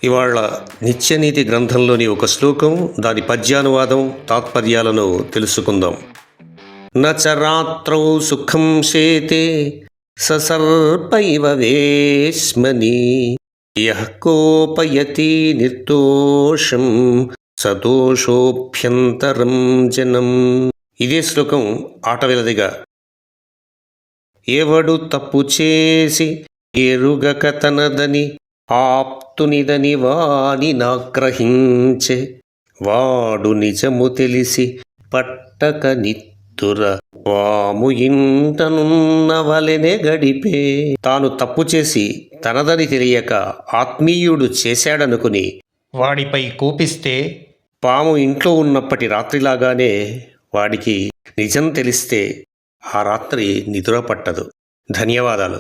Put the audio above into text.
ఇవాళ నిత్యనీతి గ్రంథంలోని ఒక శ్లోకం, దాని పద్యానువాదం, తాత్పర్యాలను తెలుసుకుందాం. నచ రాత్రౌ సుఖం శేతే ససర్ప ఇవ వేశ్మని యః కోపయతి నిర్దోషం సదోషోభ్యంతరం జనం. ఇదే శ్లోకం ఆటవిలదిగా: ఎవడు తప్పు చేసి ఎరుగక తనదని ఆప్తునిదని వానినాగ్రహించే, వాడు నిజము తెలిసి పట్టక నిత్తుర వాము ఇంటనున్న వలెనే గడిపే. తాను తప్పు చేసి తనదని తెలియక ఆత్మీయుడు చేశాడనుకుని వాడిపై కోపిస్తే, పాము ఇంట్లో ఉన్నప్పటి రాత్రిలాగానే వాడికి నిజం తెలిస్తే ఆ రాత్రి నిద్ర పట్టదు. ధన్యవాదాలు.